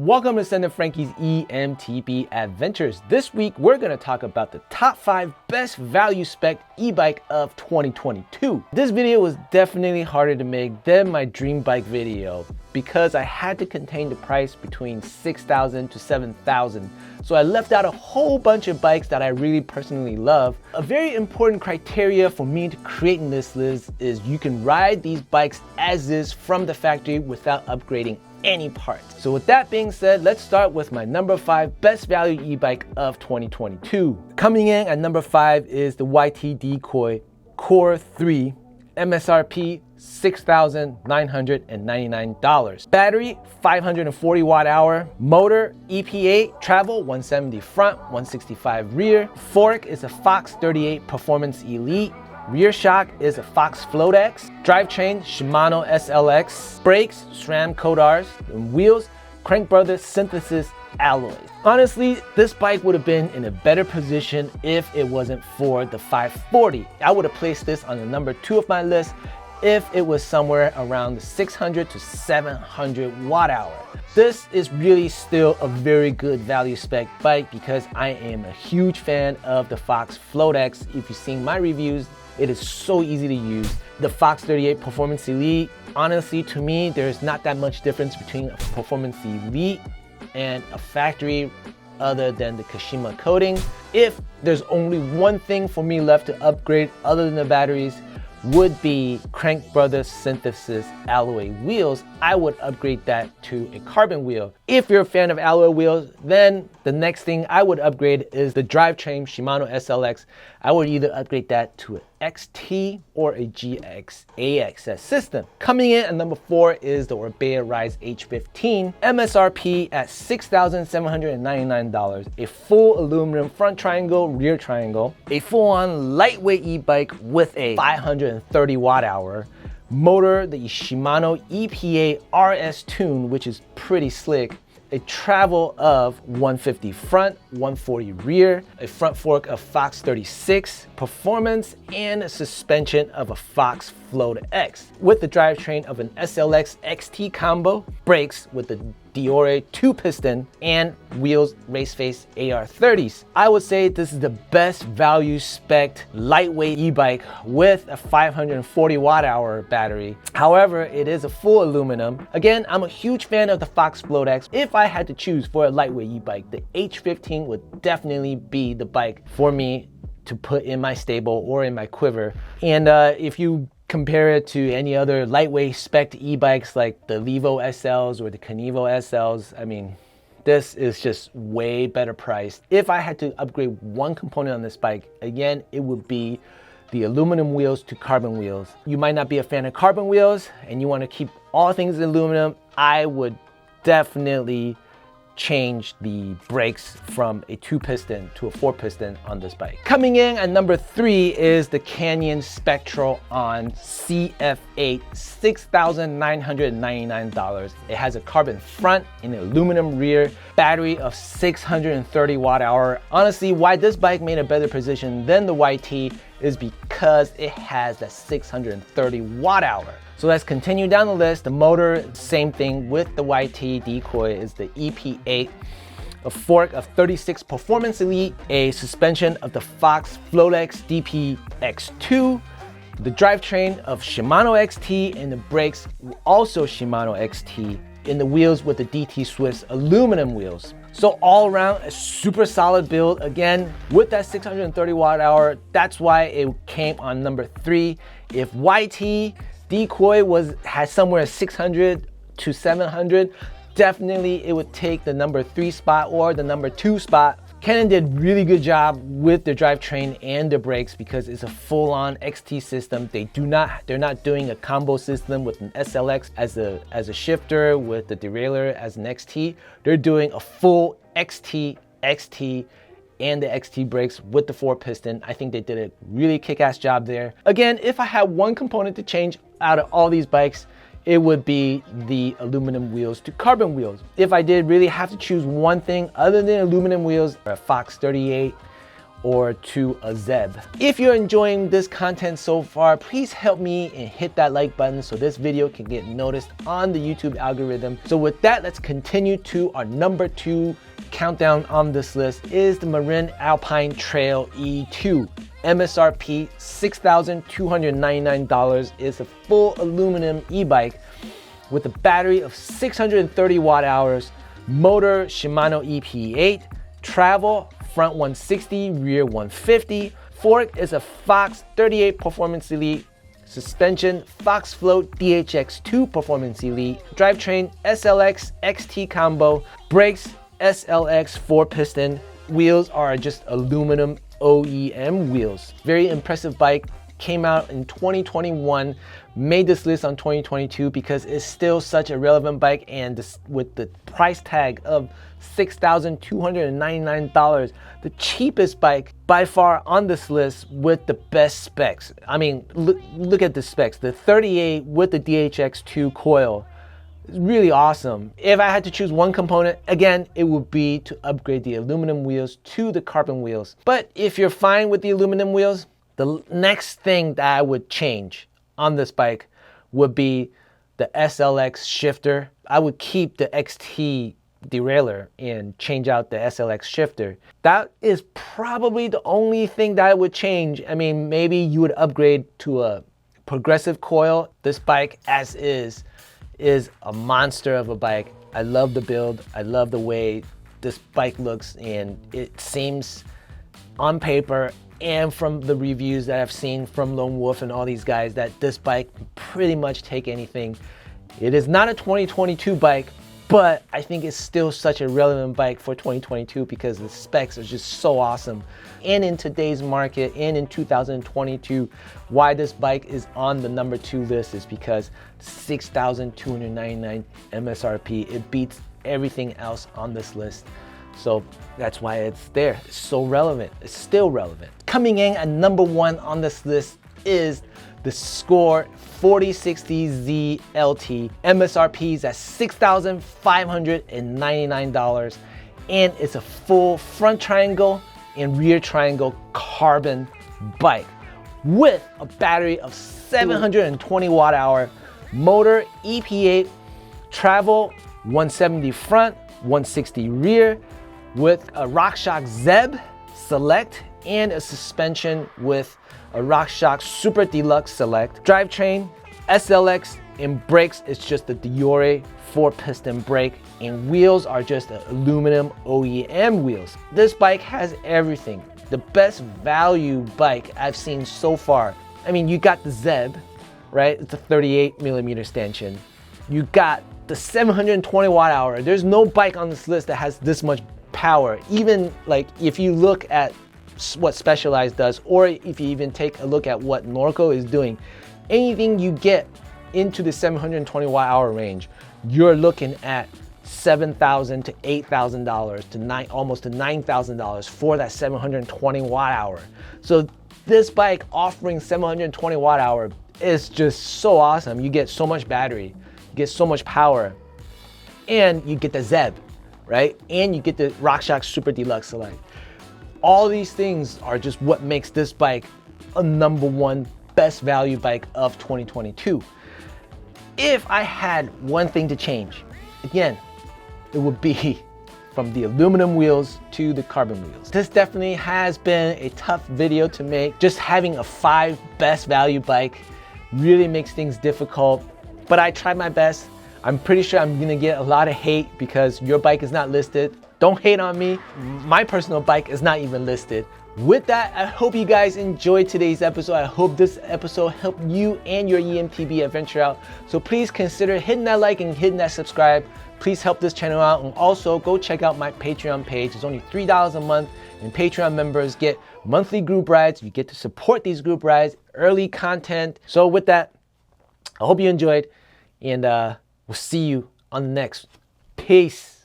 Welcome to Send Frankie's EMTB Adventures. This week, we're going to talk about the top 5 best value spec e-bike of 2022. This video was definitely harder to make than my dream bike video because I had to contain the price between $6,000 to $7,000. So I left out a whole bunch of bikes that I really personally love. A very important criteria for me to creating this list is you can ride these bikes as is from the factory without upgrading any parts. So with that being said, let's start with my number 5 best value e-bike of 2022. Coming in at number 5 is the YT Decoy Core 3, MSRP $6,999. Battery 540 watt hour, motor EP8, travel 170 front, 165 rear. Fork is a Fox 38 Performance Elite. Rear shock is a Fox Float X. Drivetrain, Shimano SLX. Brakes, SRAM Kodars. And wheels, Crank Brothers Synthesis alloys. Honestly, this bike would have been in a better position if it wasn't for the 540. I would have placed this on the number 2 of my list if it was somewhere around the 600 to 700 watt hour. This is really still a very good value spec bike because I am a huge fan of the Fox Float X. If you've seen my reviews, it is so easy to use. The Fox 38 Performance Elite, honestly, to me, there's not that much difference between a Performance Elite and a factory other than the Kashima coating. If there's only one thing for me left to upgrade other than the batteries, would be Crank Brothers Synthesis alloy wheels. I would upgrade that to a carbon wheel. If you're a fan of alloy wheels, then the next thing I would upgrade is the drivetrain Shimano SLX. I would either upgrade that to an XT or a GX AXS system. Coming in at number 4 is the Orbea Rise H15, MSRP at $6,799. A full aluminum front triangle, rear triangle, a full-on lightweight e-bike with a 530 watt hour. Motor, the Shimano EPA RS Tune, which is pretty slick. A travel of 150 front, 140 rear, a front fork of Fox 36 Performance, and a suspension of a Fox Float X with the drivetrain of an SLX XT combo, brakes with the Diore 2-piston, and wheels Raceface AR30s. I would say this is the best value spec lightweight e-bike with a 540 watt hour battery. However, it is a full aluminum. Again, I'm a huge fan of the Fox Float X. If I had to choose for a lightweight e-bike, the H15 would definitely be the bike for me to put in my stable or in my quiver. And if you compare it to any other lightweight spec e-bikes like the Levo SLs or the Kenevo SLs, I mean, this is just way better priced. If I had to upgrade one component on this bike, again, it would be the aluminum wheels to carbon wheels. You might not be a fan of carbon wheels and you want to keep all things aluminum, I would definitely change the brakes from a 2-piston to a 4-piston on this bike. Coming in at number 3 is the Canyon Spectral on CF8, $6,999. It has a carbon front and an aluminum rear, battery of 630 watt hour. Honestly, why this bike made a better position than the YT is because it has that 630 watt hour. So let's continue down the list. The motor, same thing with the YT Decoy, is the EP8, a fork of 36 Performance Elite, a suspension of the Fox Float X DPX2, the drivetrain of Shimano XT, and the brakes also Shimano XT, and the wheels with the DT Swiss aluminum wheels. So all around, a super solid build. Again, with that 630 watt hour, that's why it came on number 3. If YT Decoy had somewhere 600 to 700, definitely it would take the number 3 spot or the number 2 spot. Canon did really good job with the drivetrain and the brakes because it's a full-on XT system. They're not doing a combo system with an SLX as a shifter with the derailleur as an XT. They're doing a full XT, and the XT brakes with the 4-piston. I think they did a really kick-ass job there. Again, if I had one component to change out of all these bikes, it would be the aluminum wheels to carbon wheels. If I did really have to choose one thing other than aluminum wheels, or a Fox 38 or to a Zeb. If you're enjoying this content so far, please help me and hit that like button so this video can get noticed on the YouTube algorithm. So with that, let's continue to our number 2 countdown on this list is the Marin Alpine Trail E2. MSRP $6,299 is a full aluminum e-bike with a battery of 630 watt hours, motor Shimano EP8, travel front 160, rear 150, fork is a Fox 38 Performance Elite, suspension Fox Float DHX2 Performance Elite, drivetrain SLX XT combo, brakes SLX 4-piston, wheels are just aluminum OEM wheels. Very impressive bike, came out in 2021, made this list on 2022 because it's still such a relevant bike, and this, with the price tag of $6,299, the cheapest bike by far on this list with the best specs. I mean, look at the specs. The 38 with the DHX2 coil is really awesome. If I had to choose one component, again, it would be to upgrade the aluminum wheels to the carbon wheels. But if you're fine with the aluminum wheels, the next thing that I would change on this bike would be the SLX shifter. I would keep the XT derailleur and change out the SLX shifter. That is probably the only thing that I would change. I mean, maybe you would upgrade to a progressive coil. This bike as is a monster of a bike. I love the build. I love the way this bike looks, and it seems on paper and from the reviews that I've seen from Lone Wolf and all these guys that this bike can pretty much take anything. It is not a 2022 bike, but I think it's still such a relevant bike for 2022 because the specs are just so awesome. And in today's market and in 2022, why this bike is on the number 2 list is because $6,299 MSRP. It beats everything else on this list. So that's why it's there. It's so relevant. It's still relevant. Coming in at number 1 on this list is the Score 4060Z LT. MSRP is at $6,599, and it's a full front triangle and rear triangle carbon bike with a battery of 720 watt hour, motor EP8, travel 170 front, 160 rear, with a RockShox Zeb Select and a suspension with a RockShox Super Deluxe Select. Drivetrain SLX, and brakes is just the Diore 4-piston brake, and wheels are just aluminum OEM wheels. This bike has everything. The best value bike I've seen so far. I mean, you got the Zeb, right? It's a 38mm stanchion. You got the 720 watt hour. There's no bike on this list that has this much power. Even like if you look at what Specialized does, or if you even take a look at what Norco is doing, anything you get into the 720 watt hour range, you're looking at $7,000 to $8,000 to almost to $9,000 for that 720 watt hour. So this bike offering 720 watt hour is just so awesome. You get so much battery, you get so much power, and you get the Zeb, right? And you get the RockShox Super Deluxe Select. All these things are just what makes this bike a number 1 best value bike of 2022. If I had one thing to change, again, it would be from the aluminum wheels to the carbon wheels. This definitely has been a tough video to make. Just having a 5 best value bike really makes things difficult, but I tried my best. I'm pretty sure I'm gonna get a lot of hate because your bike is not listed. Don't hate on me. My personal bike is not even listed. With that, I hope you guys enjoyed today's episode. I hope this episode helped you and your EMTB adventure out. So please consider hitting that like and hitting that subscribe. Please help this channel out, and also go check out my Patreon page. It's only $3 a month, and Patreon members get monthly group rides. You get to support these group rides, early content. So with that, I hope you enjoyed, and we'll see you on the next. Peace.